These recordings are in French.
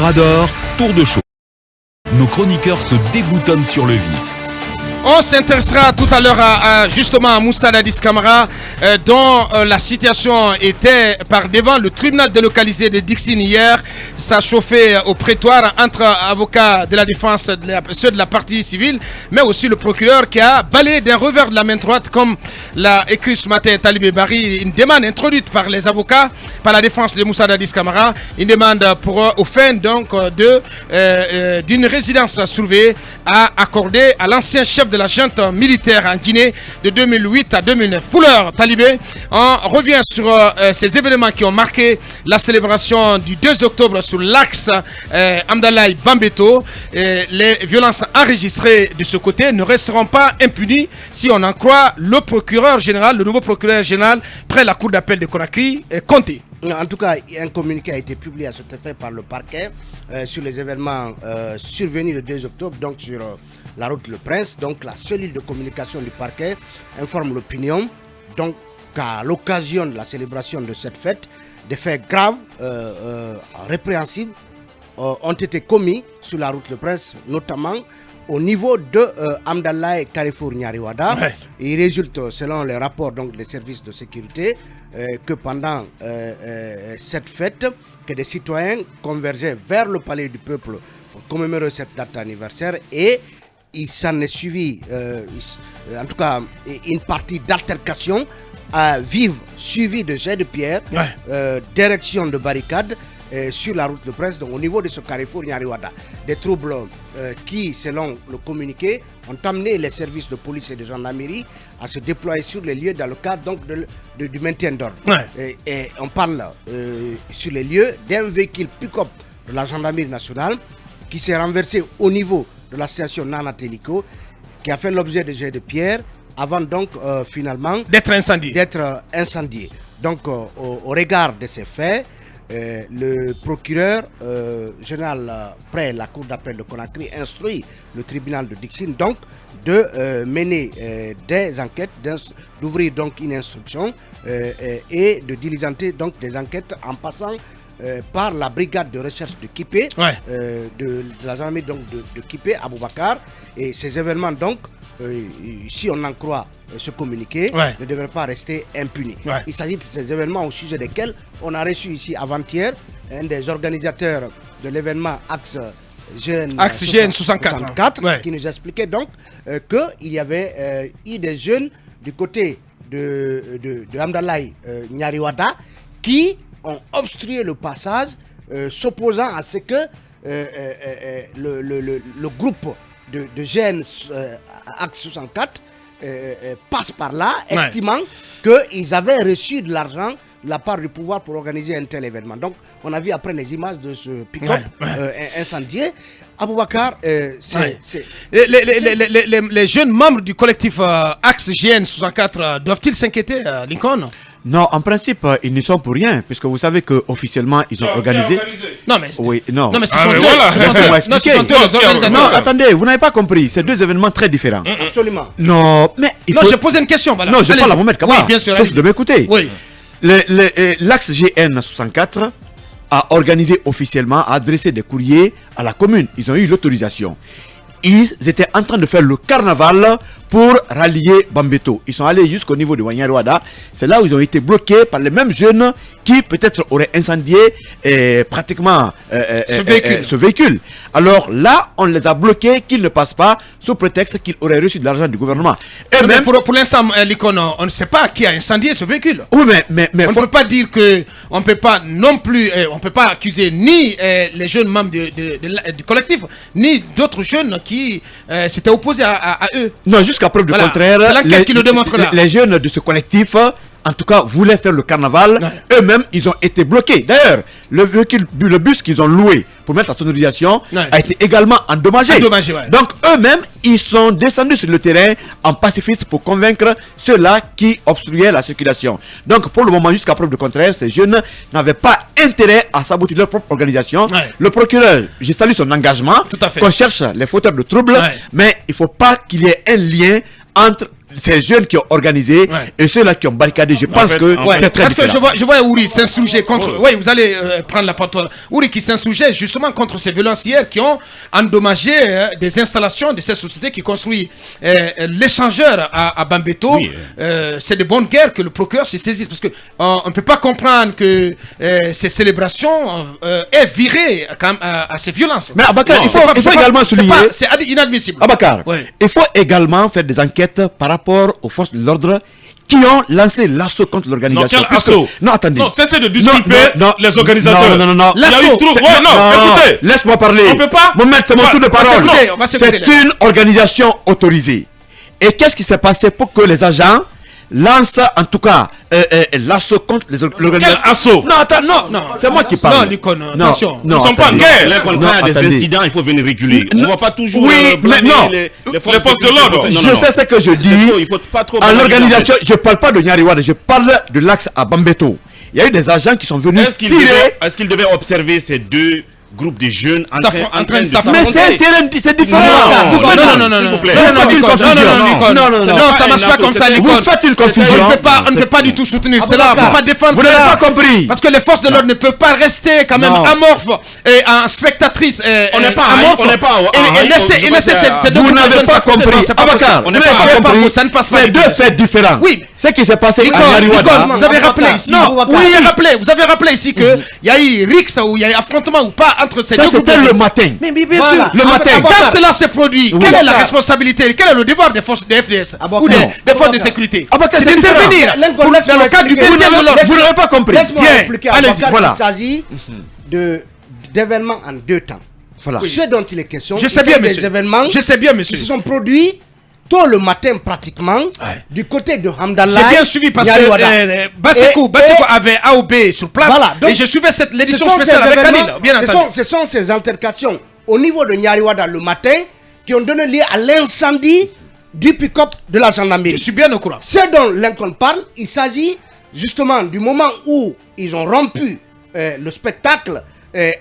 Mirador, tour de chaud. Nos chroniqueurs se déboutonnent sur le vif. On s'intéressera tout à l'heure justement à Moussa Dadis Camara, dont la situation était par devant le tribunal délocalisé de Dixine hier. Ça a chauffé au prétoire entre avocats de la défense, ceux de la partie civile, mais aussi le procureur qui a balayé d'un revers de la main droite, comme l'a écrit ce matin Talibé Bari, une demande introduite par les avocats, par la défense de Moussa Dadis Camara, une demande aux fins donc d'une résidence surveillée à accorder à l'ancien chef de la junte militaire en Guinée de 2008 à 2009. Pour l'heure, Talibé, on revient sur ces événements qui ont marqué la célébration du 2 octobre sur l'axe Amdalaï Bambeto. Les violences enregistrées de ce côté ne resteront pas impunies si on en croit le procureur général, le nouveau procureur général près la cour d'appel de Conakry, Conté. En tout cas, un communiqué a été publié à cet effet par le parquet sur les événements survenus le 2 octobre, donc sur la route Le Prince. Donc la cellule de communication du parquet informe l'opinion donc qu'à l'occasion de la célébration de cette fête, des faits graves, répréhensibles ont été commis sur la route Le Prince, notamment au niveau de Amdalaï Carrefour Nyariwada. Ouais. Il résulte, selon les rapports donc, des services de sécurité, que pendant cette fête, que des citoyens convergeaient vers le palais du peuple pour commémorer cette date anniversaire, et il s'en est suivi, en tout cas, une partie d'altercation vive, suivie de jets de pierre, direction de barricades, sur la route de Prince, donc au niveau de ce carrefour Nyariwada. Des troubles qui, selon le communiqué, ont amené les services de police et de gendarmerie à se déployer sur les lieux dans le cadre donc, du maintien d'ordre. Ouais. Et on parle sur les lieux d'un véhicule pick-up de la gendarmerie nationale qui s'est renversé au niveau de la station Nana Télico, qui a fait l'objet de jets de pierre avant donc finalement d'être incendié. Donc au regard de ces faits, le procureur général près la cour d'appel de Conakry instruit le tribunal de Dixine donc de mener des enquêtes, d'ouvrir donc une instruction et de diligenter donc des enquêtes en passant par la brigade de recherche de Kipé, de la gendarmerie donc de Kipé, Aboubakar. Et ces événements donc, si on en croit ce communiqué, ne devraient pas rester impunis. Il s'agit de ces événements au sujet desquels on a reçu ici avant-hier un des organisateurs de l'événement Axe GN 64 qui nous expliquait donc qu'il y avait eu des jeunes du côté de Amdalaï Nyariwada qui ont obstrué le passage, s'opposant à ce que le groupe de GN Axe 64 passe par là, estimant qu'ils avaient reçu de l'argent de la part du pouvoir pour organiser un tel événement. Donc, on a vu après les images de ce pick-up incendié. Aboubakar, les jeunes membres du collectif Axe GN 64 doivent-ils s'inquiéter, Lincoln? Non, en principe, ils n'y sont pour rien, puisque vous savez qu'officiellement, ils ont organisé. Non, mais ce sont les organisateurs. Non, attendez, vous n'avez pas compris. C'est deux événements très différents. Absolument. Non, mais il faut... Non, je pose une question. Voilà. Non, je parle à Mohamed Kaba. Oui, bien sûr. Sauf de m'écouter. Oui. L'Axe GN 64 a organisé officiellement, a adressé des courriers à la commune. Ils ont eu l'autorisation. Ils étaient en train de faire le carnaval pour rallier Bambeto. Ils sont allés jusqu'au niveau de Wanyarwada. C'est là où ils ont été bloqués par les mêmes jeunes qui peut-être auraient incendié pratiquement ce véhicule. Alors là, on les a bloqués qu'ils ne passent pas sous prétexte qu'ils auraient reçu de l'argent du gouvernement. Et même pour l'instant, Likon, on ne sait pas qui a incendié ce véhicule. Oui, mais on ne peut pas dire que on ne peut pas non plus, on peut pas accuser ni les jeunes membres du collectif, ni d'autres jeunes qui s'étaient opposés à eux. Non, jusqu'à preuve du contraire, c'est l'enquête qui le démontre là. Les jeunes de ce collectif, en tout cas, voulaient faire le carnaval. Eux-mêmes, ils ont été bloqués. D'ailleurs, le bus qu'ils ont loué pour mettre la sonorisation a été également endommagé. Donc, eux-mêmes, ils sont descendus sur le terrain en pacifiste pour convaincre ceux-là qui obstruaient la circulation. Donc, pour le moment, jusqu'à preuve du contraire, ces jeunes n'avaient pas intérêt à saboter leur propre organisation. Le procureur, j'ai salué son engagement, qu'on cherche les fauteurs de troubles, mais il ne faut pas qu'il y ait un lien entre ces jeunes qui ont organisé et ceux-là qui ont barricadé. Je pense que c'est très parce différent. que je vois Ouri s'insurger contre... Oui, vous allez prendre la parole. Ouri qui s'insurgeait justement contre ces violences hier qui ont endommagé des installations de ces sociétés qui construisent l'échangeur à Bambeto. C'est de bonne guerre que le procureur se saisisse parce qu'on ne peut pas comprendre que ces célébrations aient viré quand même, à ces violences. Mais Abakar, il faut également souligner... C'est inadmissible. Abakar, il faut également faire des enquêtes par rapport aux forces de l'ordre qui ont lancé l'assaut contre l'organisation. Non, quel assaut? Non, attendez. Non, cessez de disculper les organisateurs. Non. Il y a eu trop... écoutez. Laisse-moi parler. On peut pas... Mohamed, c'est mon tour de parole. C'est une organisation autorisée. Et qu'est-ce qui s'est passé pour que les agents lancent en tout cas l'assaut contre les organisations? Quel assaut? Non, attends, non. C'est moi qui parle. Non, Nikon, attention. Nous ne sommes pas en guerre. Quand il y a des incidents, il faut venir réguler. On ne va pas toujours mais non. les forces de l'ordre. Je sais ce que je dis. Il faut pas trop... À l'organisation, je ne parle pas de Nyariwada, je parle de l'axe à Bambeto. Il y a eu des agents qui sont venus tirer. Est-ce qu'il devait observer ces deux groupes de jeunes en train de s'affronter? Mais c'est différent. Non, s'il vous plaît. non, ça marche pas comme ça, Vous Nicole. faites une confusion. On ne peut pas du tout soutenir cela, on ne peut pas défendre Vous n'avez cela. pas compris. Parce que les forces de l'ordre ne peuvent pas rester quand même amorphes et en spectatrices. On n'est pas et laisser ces deux Vous groupes de n'avez jeunes pas s'affronter. compris. Non, c'est pas Abakar, possible. vous n'avez pas compris. Ça ne passe pas. C'est deux faits différents. Oui. Ce qui s'est passé à Nicole, Nyariwada. vous avez rappelé ici. Non, Vous avez rappelé ici que il y a eu rixe ou il y a eu affrontement ou pas entre ces Ça deux groupes. c'était le matin. Mais bien Voilà. sûr. Le matin. Quand cela s'est produit, quelle est la responsabilité, quel est le devoir des forces de FDS ou des forces de sécurité? C'est C'est d'intervenir dans le cadre du maintien de l'ordre. Vous n'avez pas compris. Laisse-moi Bien. expliquer à Allez-y, Abakar voilà. qu'il s'agit d'événements en deux temps. Voilà. Ce dont il est question, Je sais c'est bien, des monsieur. événements Je sais bien, qui monsieur. se sont produits tôt le matin pratiquement du côté de Hamdallah. J'ai bien suivi parce Nyariwada. que Basekou avait A ou B sur place. Voilà, donc, et je suivais l'édition Ce sont spéciale ces avec événements- Khalil, bien entendu. Ce sont ces altercations au niveau de Nyariwada le matin qui ont donné lieu à l'incendie du pick-up de la gendarmerie. Je suis bien au courant. Ce dont Lincoln parle, il s'agit justement du moment où ils ont rompu le spectacle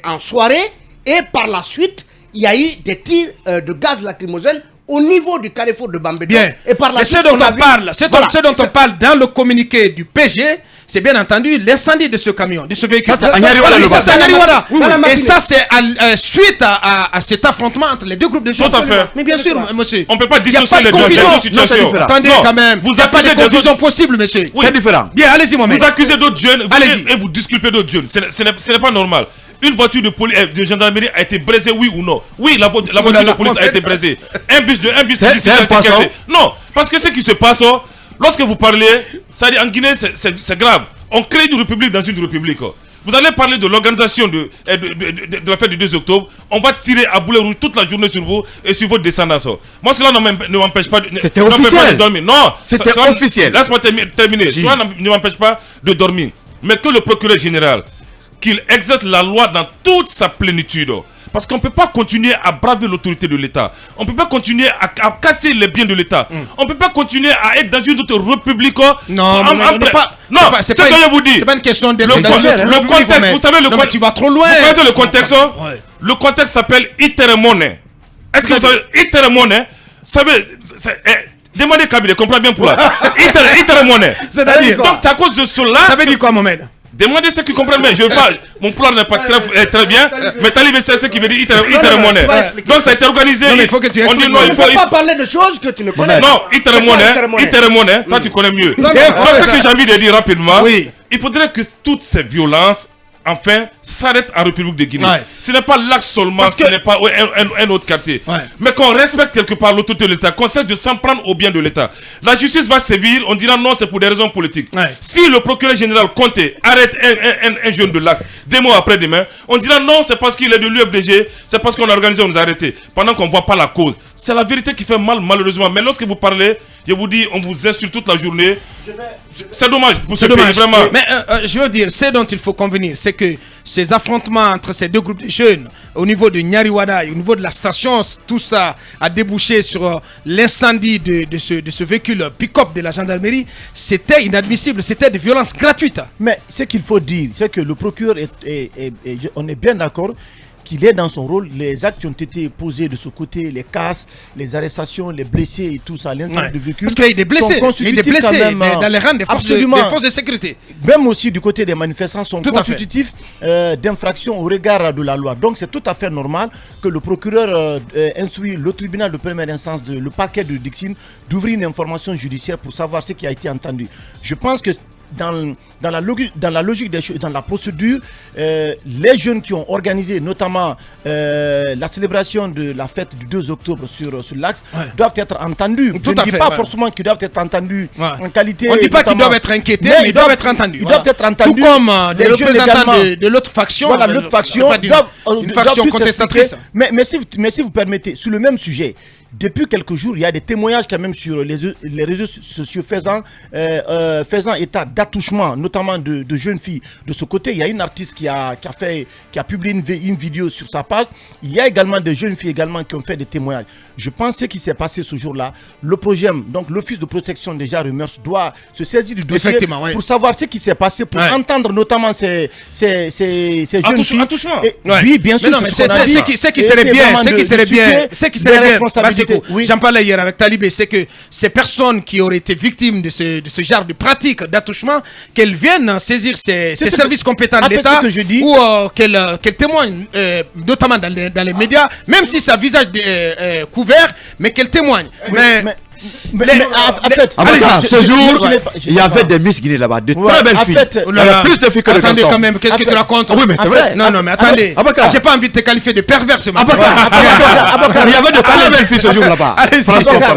en soirée et par la suite, il y a eu des tirs de gaz lacrymogène au niveau du carrefour de Bambeto. Bien. Et par la Mais suite, ce dont on a on vu- parle, Voilà. ce dont on parle dans le communiqué du PG, c'est bien entendu l'incendie de ce camion, de ce véhicule. Ça, c'est à Nyariwada, Oui, le ça, c'est à matin. Nyariwada. Oui, oui. Dans la Et ça, c'est suite à cet affrontement entre les deux groupes de gens. Tout à fait. Mais bien sûr, monsieur. On ne peut pas Il y a dissocier pas de les deux confusion. situations. Attendez Non, quand même. vous Il n'y a pas de accusez des confusion autres- possible, monsieur. Oui. C'est différent. Bien, allez-y, Mohamed. Vous accusez d'autres jeunes Allez-y. et vous disculpez d'autres jeunes. Ce n'est pas normal. Une voiture de gendarmerie a été brisée, oui ou non? Oui, la voiture de police a été brisée. Un bus de C'est police a un été poisson. cassé. Non, parce que ce qui se passe, lorsque vous parlez, ça dit en Guinée, c'est grave. On crée une république dans une république. Vous allez parler de l'organisation de la fête du 2 octobre. On va tirer à boulet rouge toute la journée sur vous et sur votre descendance. Moi, cela ne m'empêche pas C'était n'empêche officiel. pas de dormir. Non, C'était cela- officiel. Laisse-moi terminer. Si. Cela ne m'empêche pas de dormir. Mais que le procureur général, qu'il exerce la loi dans toute sa plénitude. Parce qu'on ne peut pas continuer à braver l'autorité de l'État. On ne peut pas continuer à casser les biens de l'État. On ne peut pas continuer à être dans une autre république. Non, mais on n'est pas. Non, c'est ce que je vous dis. C'est pas une question d'être Le dans une autre contexte, république, vous savez le non, mais contexte. tu vas trop loin. Vous connaissez le contexte? Ouais. Le contexte s'appelle Iteremone. Est-ce que vous savez Iteremone? Vous savez, demandez Kabila, comprends bien pour là. Iteremone. C'est-à-dire Donc c'est à cause de cela. Ça veut dire quoi, Mohamed? Demandez ceux qui comprennent bien. Je veux pas, mon plan n'est pas très bien, mais Talib c'est ce qui veut dire Iteremone. Donc ça a été organisé. Non, mais il faut que tu On dit expliques. non, On il ne faut. peut pas parler de choses que tu ne connais pas. Non, Iteremone. Iteremone, toi tu connais mieux. Non, Donc ce que j'ai envie de dire rapidement, Oui. il faudrait que toutes ces violences, enfin, s'arrêtent en République de Guinée. Ouais. Ce n'est pas l'axe seulement, Parce ce que- n'est pas un autre quartier. Ouais. Mais qu'on respecte quelque part l'autorité de l'État, qu'on cesse de s'en prendre au bien de l'État. La justice va sévir, on dira non, c'est pour des raisons politiques. Ouais. Si le procureur général Conté arrête un jeune de l'axe, des mois après-demain, on dira non, c'est parce qu'il est de l'UFDG, c'est parce qu'on a organisé, on nous a arrêtés. Pendant qu'on ne voit pas la cause. C'est la vérité qui fait mal, malheureusement. Mais lorsque vous parlez, je vous dis, on vous insulte toute la journée. C'est dommage pour ce C'est pays, dommage. vraiment. Mais je veux dire, ce dont il faut convenir, c'est que ces affrontements entre ces deux groupes de jeunes, au niveau de Nyariwada et au niveau de la station, tout ça a débouché sur l'incendie de ce véhicule pick-up de la gendarmerie. C'était inadmissible, c'était de violences gratuites. Mais ce qu'il faut dire, c'est que le procureur, on est bien d'accord, qu'il est dans son rôle. Les actes qui ont été posés de ce côté, les casses, les arrestations, les blessés et tout ça, l'ensemble de véhicules. Parce qu'il y a des blessés, dans les rangs des forces de sécurité. Même aussi du côté des manifestants sont constitutifs d'infraction au regard de la loi. Donc c'est tout à fait normal que le procureur instruit le tribunal de première instance, le parquet de Dixine, d'ouvrir une information judiciaire pour savoir ce qui a été entendu. Je pense que dans la logique des choses, dans la procédure, les jeunes qui ont organisé notamment la célébration de la fête du 2 octobre sur l'axe doivent être entendus. Je ne dis pas forcément qu'ils doivent être entendus en qualité. On ne dit pas qu'ils doivent être inquiétés, mais ils doivent être entendus. Ils doivent être entendus. Tout comme les représentants de l'autre faction. Voilà, l'autre faction une faction contestatrice. Mais si vous permettez, sur le même sujet, depuis quelques jours, il y a des témoignages quand même sur les réseaux sociaux faisant état d'attouchement, notamment de jeunes filles. De ce côté, il y a une artiste qui a publié une vidéo sur sa page. Il y a également des jeunes filles également qui ont fait des témoignages. Je pense que ce qui s'est passé ce jour-là, le PROGEM, donc l'Office de protection des genres et mœurs, doit se saisir du dossier pour savoir ce qui s'est passé, pour entendre notamment ces jeunes filles. Oui, bien sûr. Ce qui serait bien, j'en parlais hier avec Talibé, c'est que ces personnes qui auraient été victimes de ce genre de pratique d'attouchement, qu'elles viennent saisir ces services compétents de l'État ou qu'elles témoignent, notamment dans les médias, même si ça visage couvert, mais qu'elles témoignent. Ce jour, il y avait des Miss Guinée là-bas, de très belles filles. Il y avait plus de filles que de garçons. Attendez quand même, qu'est-ce que tu racontes? Oui, mais c'est vrai. Non, mais attendez. J'ai pas envie de te qualifier de pervers ce matin. Il y avait de très belles filles ce jour là-bas.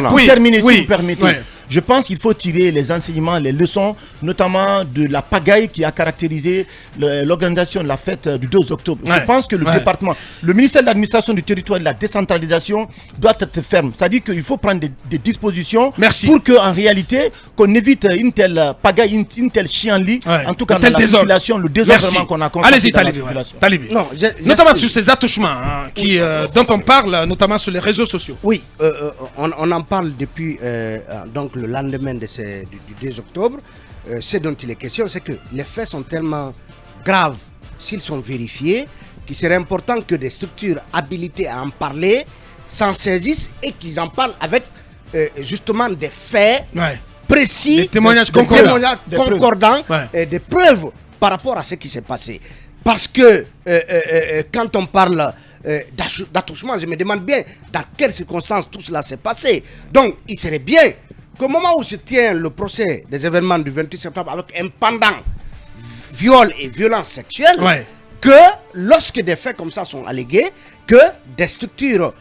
Pour terminer, si vous permettez. Je pense qu'il faut tirer les enseignements, les leçons, notamment de la pagaille qui a caractérisé l'organisation de la fête du 2 octobre. Je pense que le département, le ministère de l'administration du territoire et de la décentralisation doit être ferme. C'est-à-dire qu'il faut prendre des dispositions pour qu'en réalité, qu'on évite une telle pagaille, une telle chienlit, en tout cas dans la population, le désordre qu'on a constaté dans la population. Talibé. Notamment sur ces attouchements dont on parle, notamment sur les réseaux sociaux. Oui, on en parle depuis donc le lendemain du 2 octobre. Ce dont il est question, c'est que les faits sont tellement graves s'ils sont vérifiés qu'il serait important que des structures habilitées à en parler s'en saisissent et qu'ils en parlent avec justement des faits précis, des témoignages concordants et des preuves par rapport à ce qui s'est passé. Parce que quand on parle d'attouchement, je me demande bien dans quelles circonstances tout cela s'est passé. Donc il serait bien qu'au moment où se tient le procès des événements du 28 septembre avec un pendant viol et violence sexuelle, que lorsque des faits comme ça sont allégués, que des structures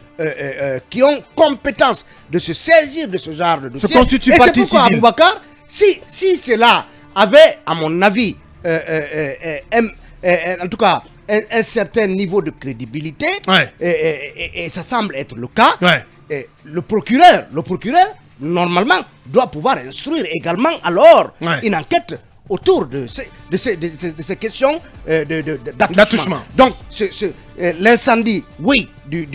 qui ont compétence de se saisir de ce genre de dossier, et c'est pourquoi Aboubacar, si cela avait, à mon avis, en tout cas, un certain niveau de crédibilité, et ça semble être le cas, le procureur, normalement, doit pouvoir instruire également alors une enquête autour de ces questions d'attouchement. Donc, l'incendie, oui, du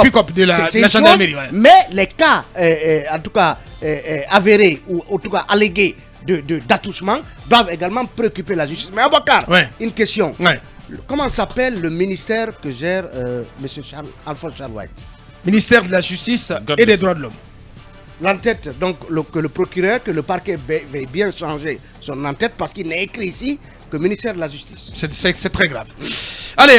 pick-up de la gendarmerie. Mais les cas, en tout cas, avérés ou en tout cas allégués d'attouchement doivent également préoccuper la justice. Mais Aboubacar, une question. Comment s'appelle le ministère que gère M. Alphonse Charles White? Ministère de la Justice et des Droits de l'Homme. L'entête, donc que le procureur, que le parquet veuille bien changer son entête parce qu'il n'est écrit ici que ministère de la Justice. C'est très grave. Allez.